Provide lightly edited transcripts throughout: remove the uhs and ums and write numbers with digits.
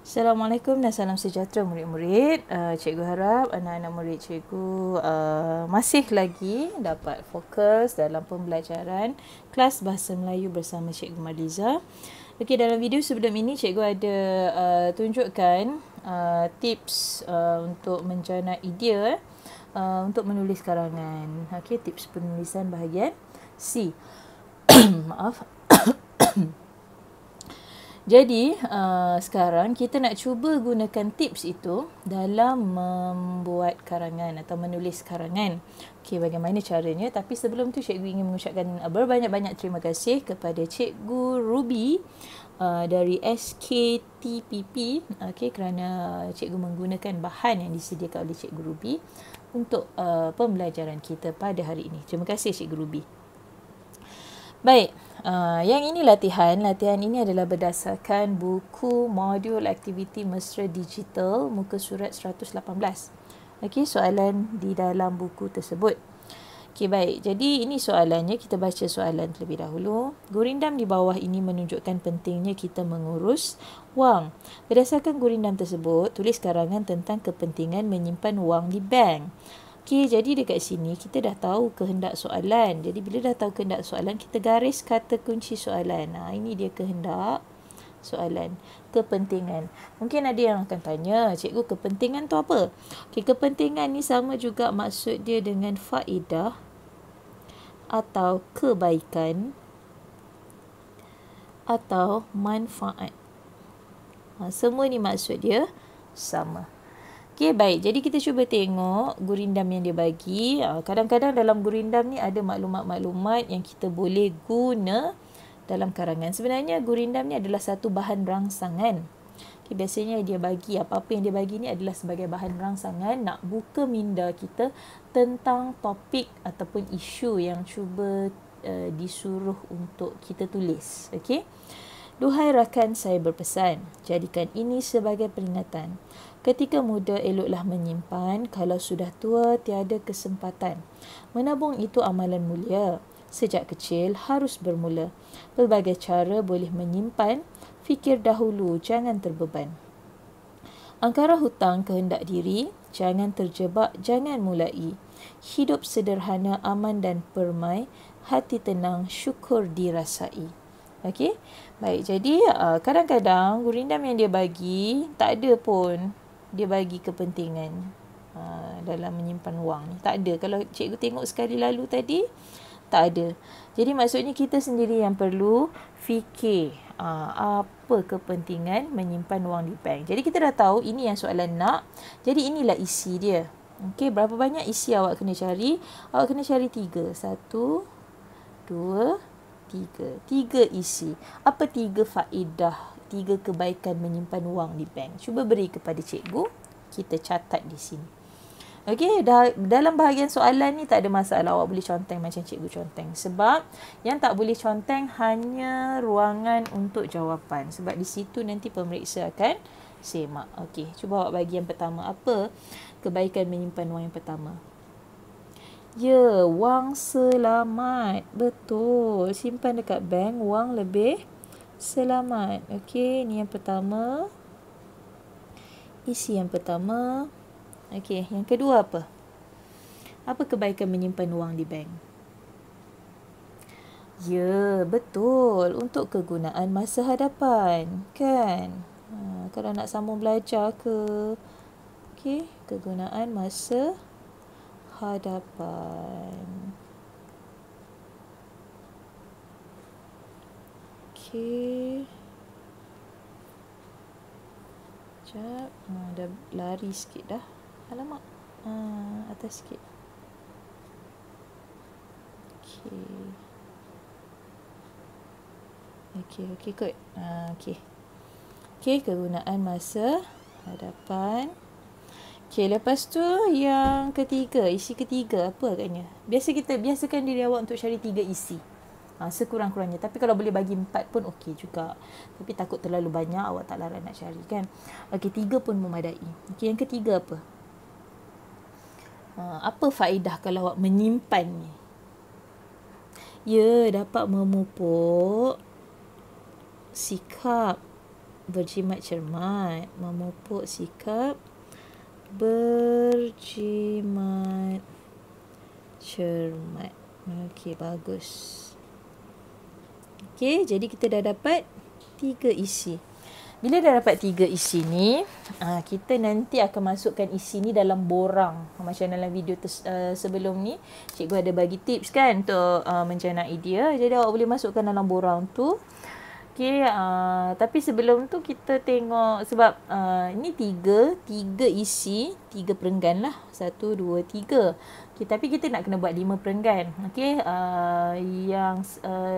Assalamualaikum dan salam sejahtera murid-murid. Cikgu harap anak-anak murid cikgu masih lagi dapat fokus dalam pembelajaran kelas Bahasa Melayu bersama Cikgu Marliza. Okey, dalam video sebelum ini cikgu ada tunjukkan tips untuk menjana idea untuk menulis karangan. Okey, tips penulisan bahagian C. Maaf. Jadi, sekarang kita nak cuba gunakan tips itu dalam membuat karangan atau menulis karangan. Okey, bagaimana caranya? Tapi sebelum tu cikgu ingin mengucapkan berbanyak-banyak terima kasih kepada Cikgu Ruby dari SKTPP, okey, kerana cikgu menggunakan bahan yang disediakan oleh Cikgu Ruby untuk pembelajaran kita pada hari ini. Terima kasih Cikgu Ruby. Baik, yang ini latihan. Latihan ini adalah berdasarkan buku modul aktiviti mesra digital muka surat 118. Okey, soalan di dalam buku tersebut. Okey, baik. Jadi ini soalannya, kita baca soalan terlebih dahulu. Gurindam di bawah ini menunjukkan pentingnya kita mengurus wang. Berdasarkan gurindam tersebut, tulis karangan tentang kepentingan menyimpan wang di bank. Okey, jadi dekat sini kita dah tahu kehendak soalan. Jadi bila dah tahu kehendak soalan, kita garis kata kunci soalan. Ini dia kehendak soalan. Kepentingan. Mungkin ada yang akan tanya, cikgu, kepentingan tu apa? Okey, kepentingan ni sama juga maksud dia dengan faedah atau kebaikan atau manfaat. Semua ni maksud dia sama. Okey, baik. Jadi kita cuba tengok gurindam yang dia bagi. Kadang-kadang dalam gurindam ni ada maklumat-maklumat yang kita boleh guna dalam karangan. Sebenarnya gurindam ni adalah satu bahan rangsangan. Okay, biasanya dia bagi, apa-apa yang dia bagi ni adalah sebagai bahan rangsangan nak buka minda kita tentang topik ataupun isu yang cuba disuruh untuk kita tulis. Okey. Duhai rakan, saya berpesan, jadikan ini sebagai peringatan. Ketika muda eloklah menyimpan, kalau sudah tua tiada kesempatan. Menabung itu amalan mulia. Sejak kecil harus bermula. Pelbagai cara boleh menyimpan, fikir dahulu, jangan terbeban. Angkara hutang kehendak diri, jangan terjebak, jangan mulai. Hidup sederhana, aman dan permai, hati tenang, syukur dirasai. Okey, baik. Jadi kadang-kadang gurindam yang dia bagi tak ada pun dia bagi kepentingan dalam menyimpan wang ni. Tak ada. Kalau cikgu tengok sekali lalu tadi, tak ada. Jadi maksudnya kita sendiri yang perlu fikir apa kepentingan menyimpan wang di bank. Jadi kita dah tahu ini yang soalan nak. Jadi inilah isi dia. Okey, berapa banyak isi awak kena cari? Awak kena cari 3. 1, 2, 3. 3 isi. Apa 3 faedah, 3 kebaikan menyimpan wang di bank? Cuba beri kepada cikgu. Kita catat di sini. Okey, dalam bahagian soalan ni tak ada masalah. Awak boleh conteng macam cikgu conteng. Sebab yang tak boleh conteng hanya ruangan untuk jawapan. Sebab di situ nanti pemeriksa akan semak. Okey, cuba awak bagi yang pertama. Apa kebaikan menyimpan wang yang pertama? Ya, wang selamat. Betul. Simpan dekat bank, wang lebih selamat. Okey, ni yang pertama. Isi yang pertama. Okey, yang kedua apa? Apa kebaikan menyimpan wang di bank? Ya, betul. Untuk kegunaan masa hadapan. Kan? Kalau nak sambung belajar ke. Okey, kegunaan masa hadapan. Okey. Sekejap. Dah lari sikit dah. Alamak. Atas sikit. Okey. Okey kot. Okey. Okey, kegunaan masa hadapan. Okey, lepas tu yang ketiga, isi ketiga apa agaknya? Kita biasakan diri awak untuk cari 3 isi. Sekurang-kurangnya. Tapi kalau boleh bagi 4 pun okey juga. Tapi takut terlalu banyak, awak tak larat nak cari kan. Okey, 3 pun memadai. Okey, yang ketiga apa? Apa faedah kalau awak menyimpan ni? Ya, dapat memupuk sikap berjimat cermat. Memupuk sikap berjimat cermat. Okey, bagus. Okey, jadi kita dah dapat 3 isi. Bila dah dapat 3 isi ni, kita nanti akan masukkan isi ni dalam borang. Macam dalam video sebelum ni, cikgu ada bagi tips kan untuk mencanai dia. Jadi awak boleh masukkan dalam borang tu. Okay, tapi sebelum tu kita tengok sebab ini 3 isi, 3 perenggan lah. 1, 2, 3. Okay, tapi kita nak kena buat 5 perenggan. Okay, yang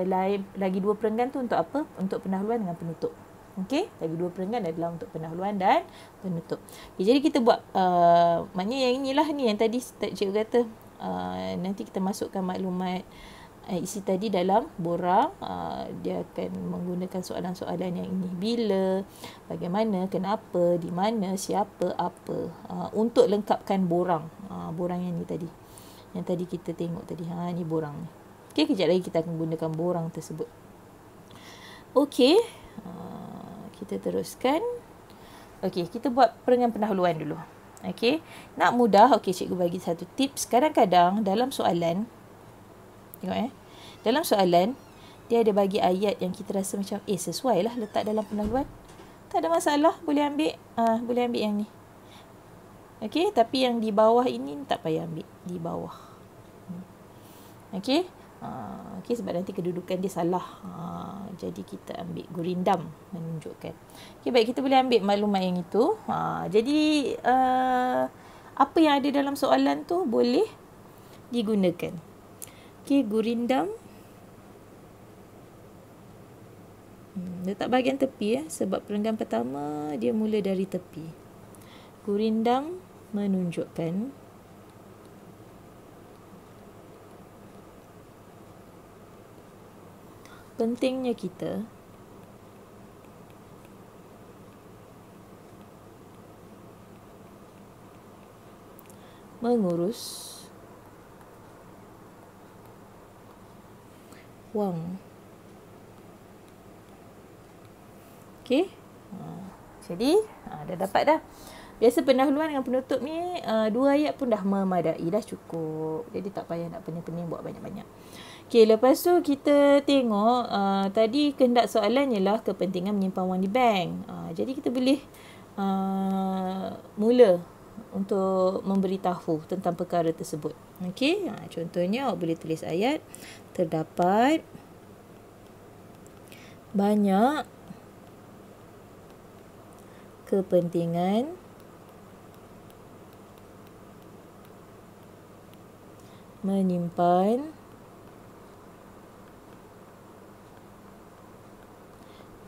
lain lagi 2 perenggan tu untuk apa? Untuk pendahuluan dengan penutup. Okey, lagi 2 perenggan adalah untuk pendahuluan dan penutup. Okay, jadi kita buat maknanya yang inilah ni yang tadi cikgu kata nanti kita masukkan maklumat isi tadi dalam borang. Dia akan menggunakan soalan-soalan yang ini. Bila, bagaimana, kenapa, di mana, siapa, apa, untuk lengkapkan borang. Borang yang ni tadi. Yang tadi kita tengok tadi. Ni borang ni. Okey, kejap lagi kita akan gunakan borang tersebut. Okey. Kita teruskan. Okey, kita buat perenggan pendahuluan dulu. Okey, nak mudah, okey cikgu bagi satu tips. Kadang-kadang dalam soalan, tengok dalam soalan dia ada bagi ayat yang kita rasa macam sesuai lah letak dalam pendahuluan. Tak ada masalah, boleh ambil. Boleh ambil yang ni. Okey, tapi yang di bawah ini tak payah ambil di bawah. Okey. Okey, sebab nanti kedudukan dia salah. Jadi kita ambil gurindam menunjukkan. Okey, baik, kita boleh ambil maklumat yang itu. Jadi apa yang ada dalam soalan tu boleh digunakan. Okey, gurindam. Letak bahagian tepi sebab perenggan pertama dia mula dari tepi. Gurindam menunjukkan pentingnya kita mengurus wang. Okey. Jadi dah dapat dah. Biasa pendahuluan dengan penutup ni 2 ayat pun dah memadai, dah cukup. Jadi tak payah nak pening-pening buat banyak-banyak. Okey, lepas tu kita tengok tadi kehendak soalan ialah kepentingan menyimpan wang di bank. Jadi kita boleh mula untuk memberitahu tentang perkara tersebut. Okey, contohnya awak boleh tulis ayat terdapat banyak kepentingan menyimpan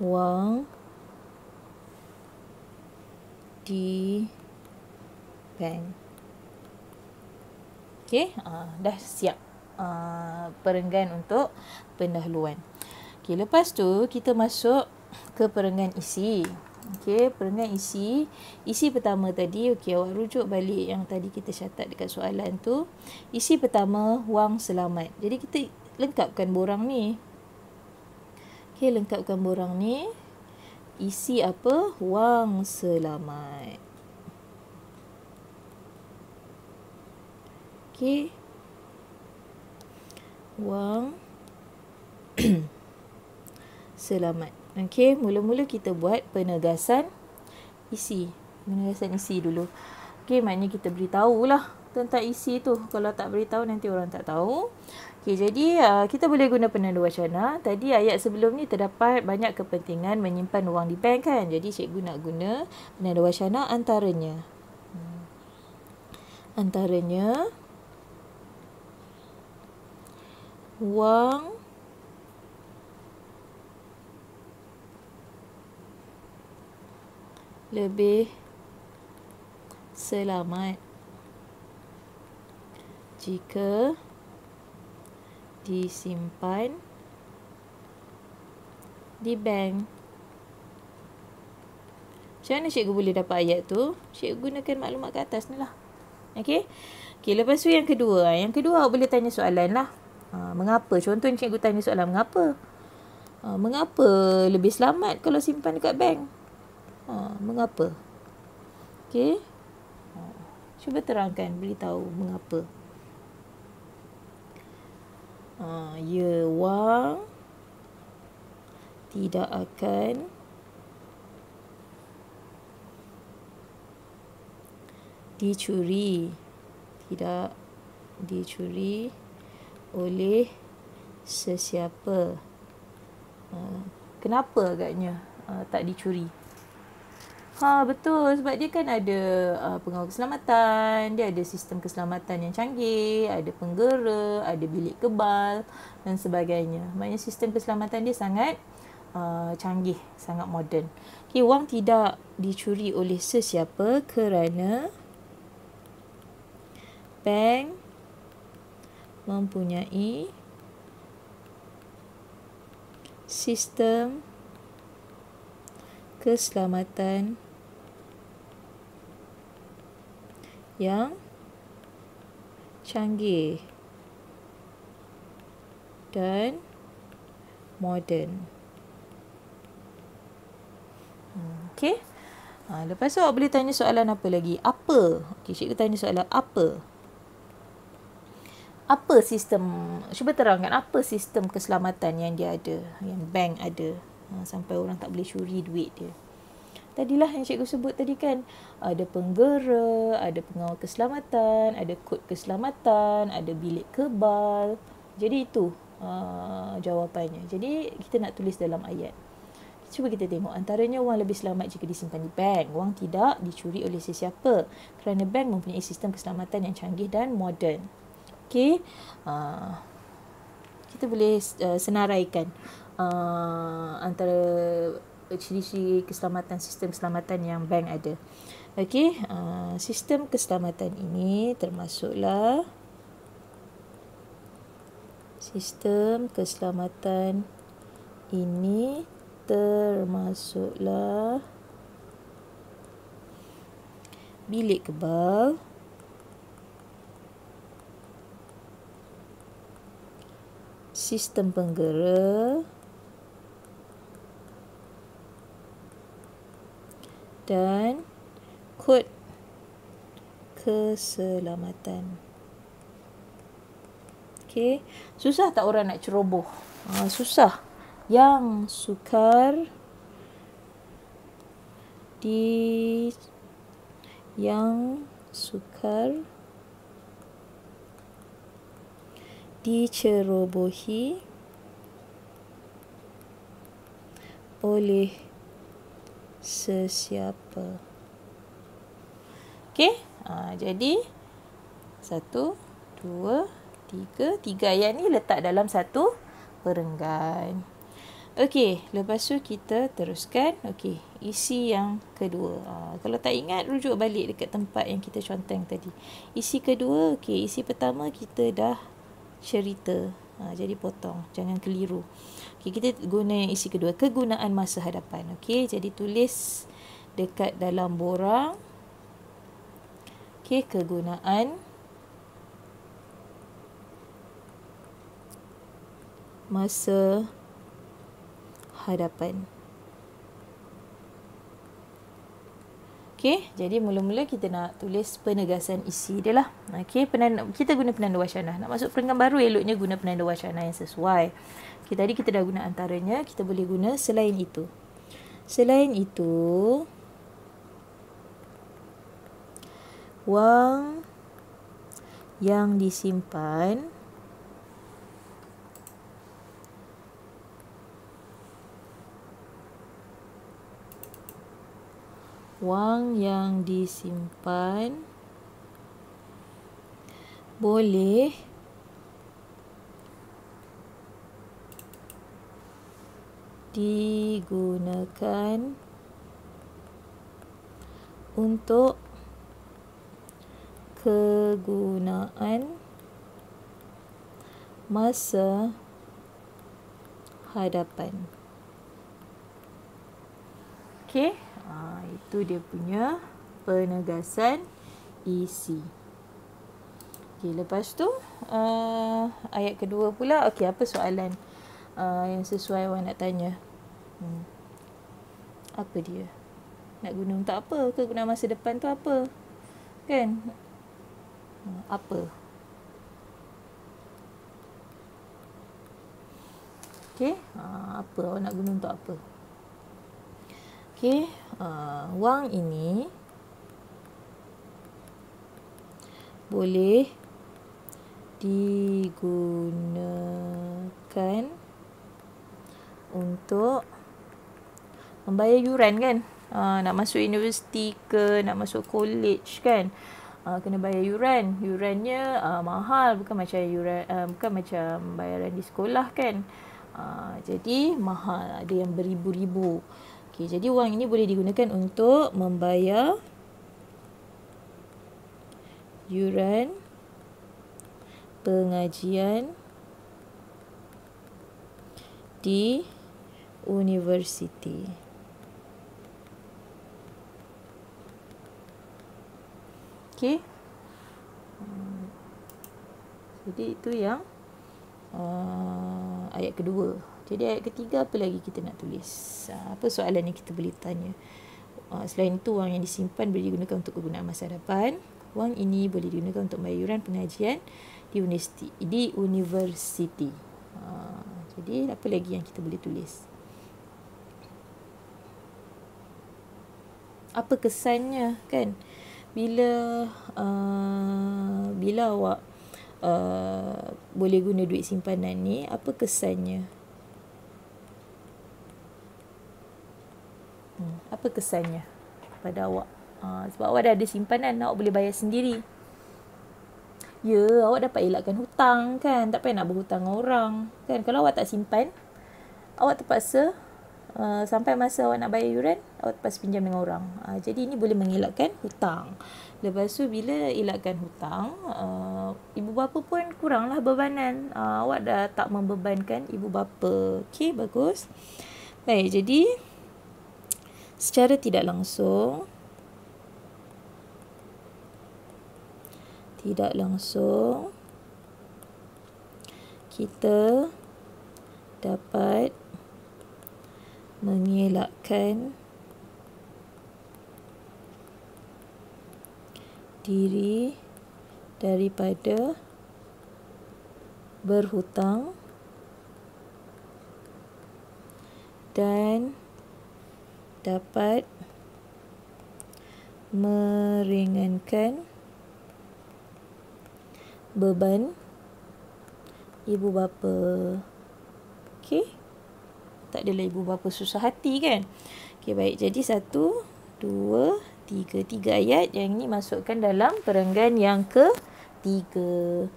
wang di bank. Okey, dah siap perenggan untuk pendahuluan. Okey, lepas tu kita masuk ke perenggan isi. Okey, perenggan isi. Isi pertama tadi, okey, awak rujuk balik yang tadi kita catat dekat soalan tu. Isi pertama, wang selamat. Jadi kita lengkapkan borang ni. Okey, lengkapkan borang ni. Isi apa? Wang selamat. Okey. Wang selamat. Okey, mula-mula kita buat penegasan isi. Penegasan isi dulu. Okey, maknanya kita beritahulah tentang isi tu. Kalau tak beritahu nanti orang tak tahu. Okey, jadi kita boleh guna penanda wacana. Tadi ayat sebelum ni terdapat banyak kepentingan menyimpan wang di bank kan. Jadi cikgu nak guna penanda wacana antaranya. Antaranya wang lebih selamat jika disimpan di bank. Macam mana cikgu boleh dapat ayat tu? Cikgu gunakan maklumat ke atas ni lah. Okey. Okey, lepas tu yang kedua. Yang kedua awak boleh tanya soalan lah. Mengapa? Contohnya cikgu tanya soalan mengapa? Mengapa lebih selamat kalau simpan dekat bank? Mengapa? Okey. Cuba terangkan, beritahu mengapa. Ya, wang tidak akan dicuri. Tidak dicuri oleh sesiapa. Kenapa agaknya tak dicuri? Betul, sebab dia kan ada pengawal keselamatan, dia ada sistem keselamatan yang canggih, ada penggera, ada bilik kebal dan sebagainya. Maknanya sistem keselamatan dia sangat canggih, sangat moden. Okay, wang tidak dicuri oleh sesiapa kerana bank mempunyai sistem keselamatan yang canggih dan moden. Okey. Lepas tu awak boleh tanya soalan apa lagi? Apa? Okey, cikgu tanya soalan apa? Apa sistem, cuba terangkan apa sistem keselamatan yang dia ada, yang bank ada, sampai orang tak boleh curi duit dia. Tadilah yang cikgu sebut tadi kan, ada penggera, ada pengawal keselamatan, ada kod keselamatan, ada bilik kebal. Jadi itu jawapannya. Jadi kita nak tulis dalam ayat. Cuba kita tengok, antaranya wang lebih selamat jika disimpan di bank. Wang tidak dicuri oleh sesiapa kerana bank mempunyai sistem keselamatan yang canggih dan moden. Okey, kita boleh senaraikan antara ciri-ciri keselamatan, sistem keselamatan yang bank ada. Okey, sistem keselamatan ini termasuklah bilik kebal, sistem penggera dan kod keselamatan. Okey, susah tak orang nak ceroboh? Susah. Yang sukar dicerobohi oleh sesiapa. Okey, jadi 1, 2, 3 ayat ni letak dalam satu perenggan. Okey, lepas tu kita teruskan. Okey, isi yang kedua. Kalau tak ingat, rujuk balik dekat tempat yang kita conteng tadi. Isi kedua, okey, isi pertama kita dah cerita. Jadi potong, jangan keliru. Okey, kita guna isi kedua, kegunaan masa hadapan. Okey, jadi tulis dekat dalam borang. Okey, kegunaan masa hadapan. Okey, jadi mula-mula kita nak tulis penegasan isi dia lah. Okey, kita guna penanda wacana. Nak masuk perenggan baru, eloknya guna penanda wacana yang sesuai. Okey, tadi kita dah guna antaranya, kita boleh guna selain itu. Selain itu, wang yang disimpan boleh digunakan untuk kegunaan masa hadapan. Okey, itu dia punya penegasan isi. Okey, lepas tu ayat kedua pula. Okey, apa soalan yang sesuai awak nak tanya? Apa dia? Nak guna untuk apa? Kegunaan masa depan tu apa? Kan? Apa? Okey, apa awak nak guna untuk apa? Okey, wang ini boleh digunakan untuk membayar yuran kan. Nak masuk universiti ke, nak masuk college kan, kena bayar yuran. Yurannya mahal, bukan macam yuran, bukan macam bayaran di sekolah kan. Jadi mahal, ada yang beribu-ribu. Okay, jadi wang ini boleh digunakan untuk membayar yuran pengajian di universiti. Okey. Jadi itu yang ayat kedua. Jadi ayat ketiga apa lagi kita nak tulis? Apa soalan yang kita boleh tanya? Selain itu, wang yang disimpan boleh digunakan untuk kegunaan masa depan. Wang ini boleh digunakan untuk bayaran pengajian di universiti. Jadi apa lagi yang kita boleh tulis? Apa kesannya kan? Bila awak boleh guna duit simpanan ni, apa kesannya? Apa kesannya pada awak? Sebab awak dah ada simpanan, awak boleh bayar sendiri. Ya, awak dapat elakkan hutang kan, tak payah nak berhutang dengan orang kan. Kalau awak tak simpan, awak terpaksa sampai masa awak nak bayar yuran, awak terpaksa pinjam dengan orang. Jadi ini boleh mengelakkan hutang. Lepas tu bila elakkan hutang, ibu bapa pun kuranglah bebanan. Awak dah tak membebankan ibu bapa. Okey, bagus. Baik, jadi secara tidak langsung kita dapat mengelakkan diri daripada berhutang dan dapat meringankan beban ibu bapa. Okey? Tak adalah ibu bapa susah hati kan? Okey, baik. Jadi 1, 2, 3. 3 ayat yang ini masukkan dalam perenggan yang ketiga.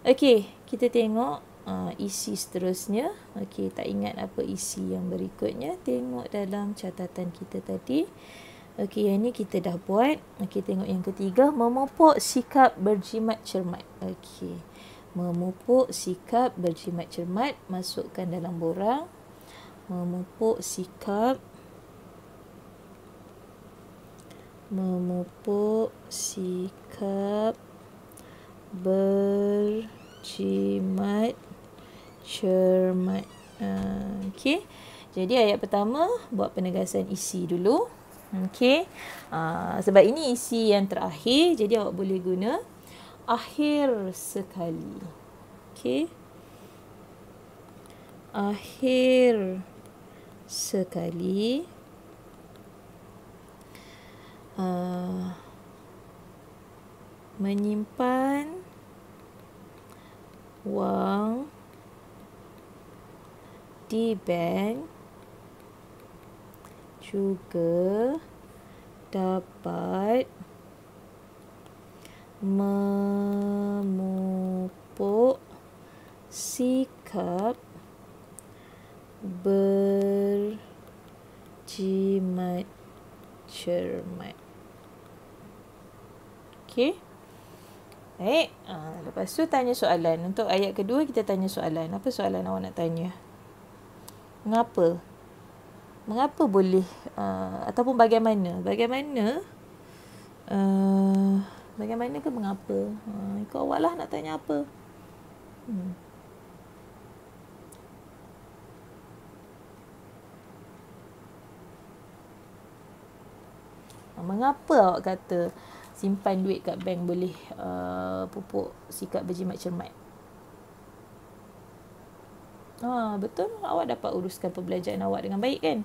Okey, kita tengok isi seterusnya. Okey, tak ingat apa isi yang berikutnya. Tengok dalam catatan kita tadi. Okey, yang ni kita dah buat. Okey, tengok yang ketiga. Memupuk sikap berjimat cermat. Okey. Memupuk sikap berjimat cermat. Masukkan dalam borang. Memupuk sikap berjimat cermat. Okey. Jadi ayat pertama buat penegasan isi dulu. Okey. Sebab ini isi yang terakhir, jadi awak boleh guna akhir sekali. Okey. Akhir sekali menyimpan wang di bank juga dapat memupuk sikap berjimat cermat. Okey. Baik. Lepas tu tanya soalan. Untuk ayat kedua kita tanya soalan. Apa soalan awak nak tanya? Mengapa? Mengapa boleh ataupun bagaimana? Bagaimana ke mengapa? Ikut awak lah nak tanya apa. Mengapa awak kata simpan duit kat bank boleh pupuk sikap berjimat cermat? Betul, awak dapat uruskan perbelanjaan awak dengan baik kan?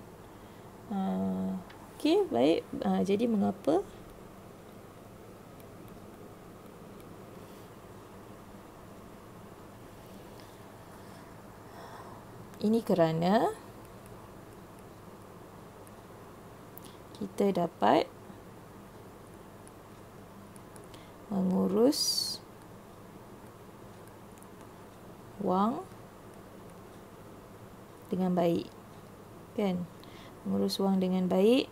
Okey, baik. Jadi mengapa? Ini kerana kita dapat mengurus wang dengan baik. Kan? Mengurus wang dengan baik,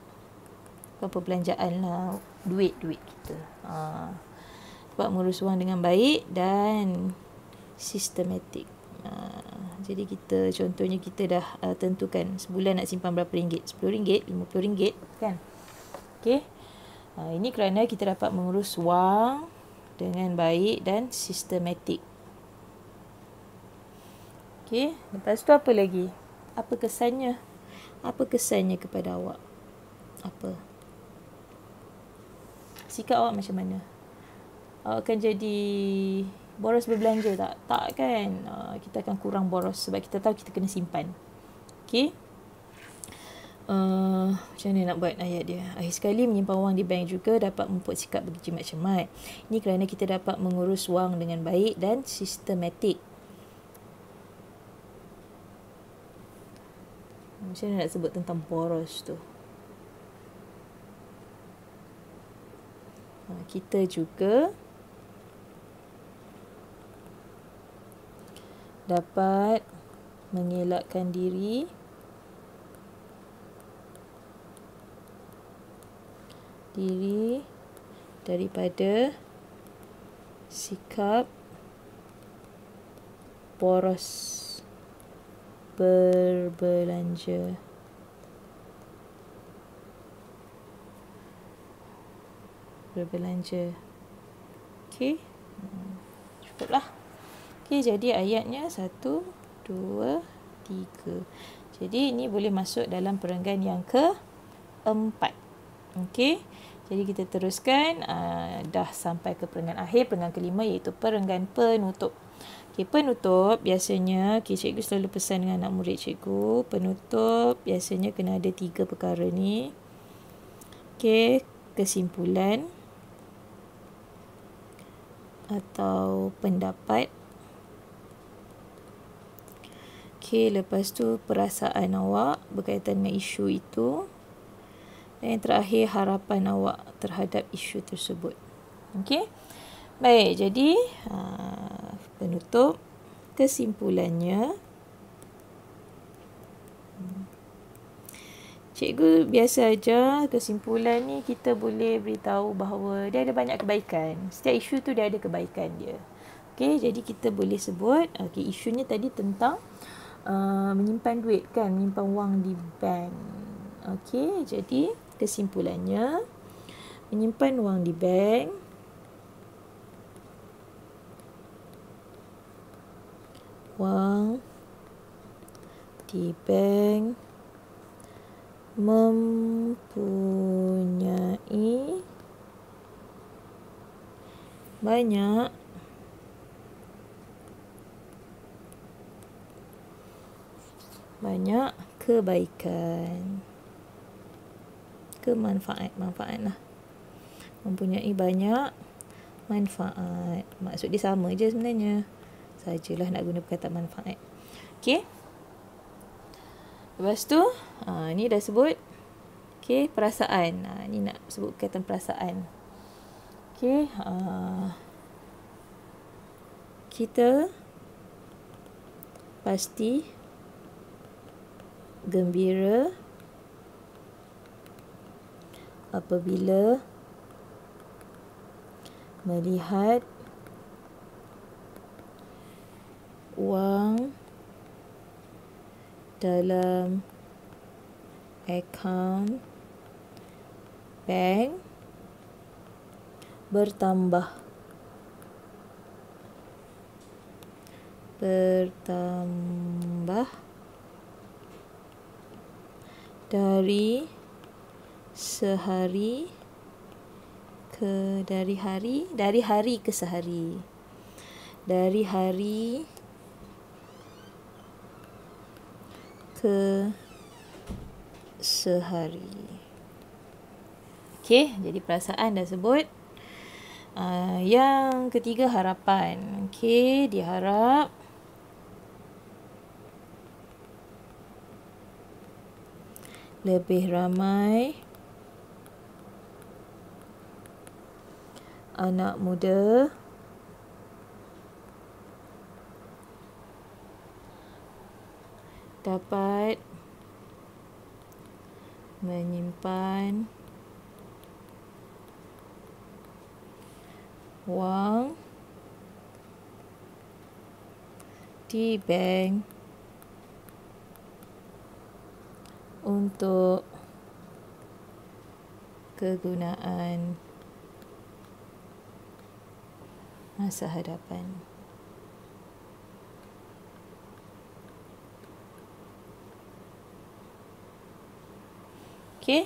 perbelanjaan lah, duit kita. Sebab mengurus wang dengan baik dan sistematik. Jadi kita contohnya kita dah tentukan sebulan nak simpan berapa ringgit, RM10, RM50 kan. Okey. Ini kerana kita dapat mengurus wang dengan baik dan sistematik. Okey, lepas tu apa lagi? Apa kesannya? Apa kesannya kepada awak? Apa? Sikap awak macam mana? Awak akan jadi boros berbelanja tak? Tak kan? Kita akan kurang boros sebab kita tahu kita kena simpan. Okey? Macam mana nak buat ayat dia? Akhir sekali menyimpan wang di bank juga dapat membuat sikap berjimat cermat. Ini kerana kita dapat mengurus wang dengan baik dan sistematik. Macam mana nak sebut tentang boros tu? Kita juga dapat mengelakkan diri daripada sikap boros berbelanja. Okey. Cukuplah. Okey, jadi ayatnya 1, 2, 3. Jadi ini boleh masuk dalam perenggan yang keempat. Okey. Jadi kita teruskan dah sampai ke perenggan akhir, perenggan kelima iaitu perenggan penutup. Okey, penutup biasanya cikgu selalu pesan dengan anak murid cikgu, penutup biasanya kena ada 3 perkara ni. Okey, kesimpulan atau pendapat. Okey, lepas tu perasaan awak berkaitan dengan isu itu. Dan yang terakhir, harapan awak terhadap isu tersebut. Okey. Baik, jadi penutup, kesimpulannya. Cikgu biasa ajar kesimpulan ni kita boleh beritahu bahawa dia ada banyak kebaikan. Setiap isu tu dia ada kebaikan dia. Okey, jadi kita boleh sebut, okey, isunya tadi tentang menyimpan duit kan, menyimpan wang di bank. Okey, jadi kesimpulannya, menyimpan wang di bank mempunyai banyak kebaikan, manfaat lah. Mempunyai banyak manfaat. Maksud dia sama je sebenarnya. Sajalah nak guna perkataan manfaat. Okey. Lepas tu, ni dah sebut. Okey, perasaan. Ni nak sebut perkataan perasaan. Okey, kita pasti gembira apabila melihat wang dalam akaun bank bertambah dari sehari dari hari ke sehari. Dari hari ke sehari. Okey, jadi perasaan dah sebut. Yang ketiga, harapan. Okey, diharap lebih ramai anak muda dapat menyimpan wang di bank untuk kegunaan masa hadapan. Okey,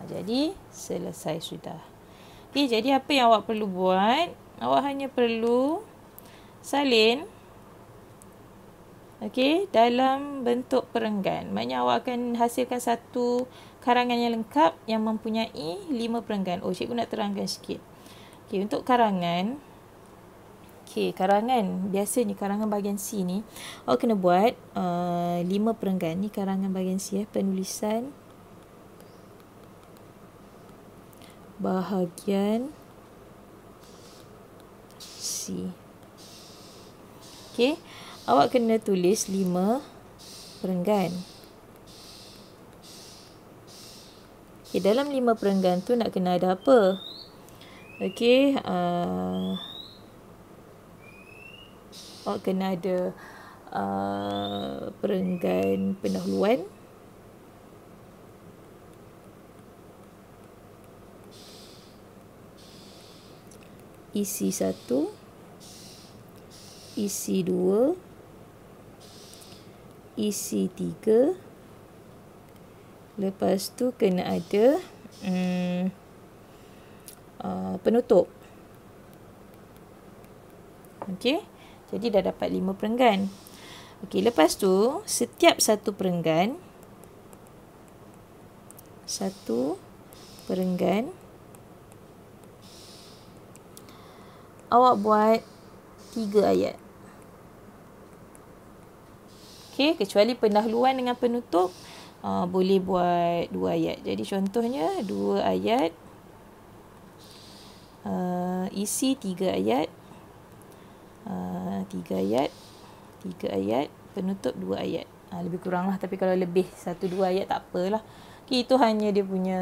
jadi selesai sudah. Okey, jadi apa yang awak perlu buat? Awak hanya perlu salin, okey, dalam bentuk perenggan. Maknanya awak akan hasilkan satu karangan yang lengkap yang mempunyai 5 perenggan. Cikgu nak terangkan sikit. Okey, untuk karangan, karangan biasanya karangan bahagian C ni awak kena buat 5 perenggan. Ni karangan bahagian C, penulisan bahagian C. Okey, awak kena tulis 5 perenggan. Okey, dalam 5 perenggan tu nak kena ada apa? Okey, awak kena ada perenggan pendahuluan, isi 1, isi 2, isi 3. Lepas tu kena ada penutup. Okey, jadi dah dapat 5 perenggan. Okey, lepas tu setiap satu perenggan awak buat 3 ayat. Okey, kecuali pendahuluan dengan penutup boleh buat 2 ayat. Jadi contohnya 2 ayat, isi 3 ayat, 3 ayat, 3 ayat, penutup 2 ayat. Lebih kurang lah, tapi kalau lebih 1-2 ayat tak apalah. Okey, itu hanya dia punya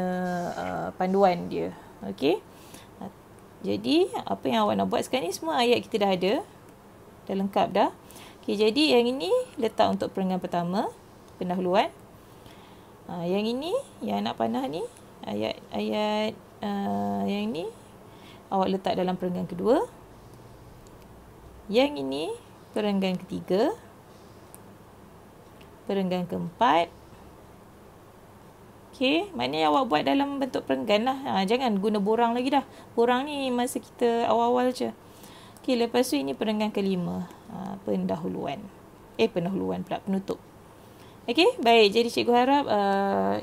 panduan dia. Okey. Jadi apa yang awak nak buat sekarang ni, semua ayat kita dah ada, dah lengkap dah. Okey, jadi yang ini letak untuk perenggan pertama, pendahuluan. Yang ini, yang nak panah ni, ayat-ayat yang ni awak letak dalam perenggan kedua. Yang ini perenggan ketiga, perenggan keempat. Okey, maknanya awak buat dalam bentuk perenggan lah. Jangan guna borang lagi dah. Borang ni masa kita awal-awal je. Okey, lepas tu ini perenggan kelima, pendahuluan. Pendahuluan pula, penutup. Okey, baik. Jadi cikgu harap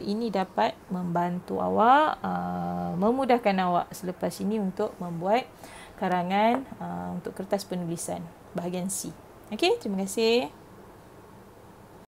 ini dapat membantu awak, memudahkan awak selepas ini untuk membuat karangan untuk kertas penulisan bahagian C. Okey, terima kasih.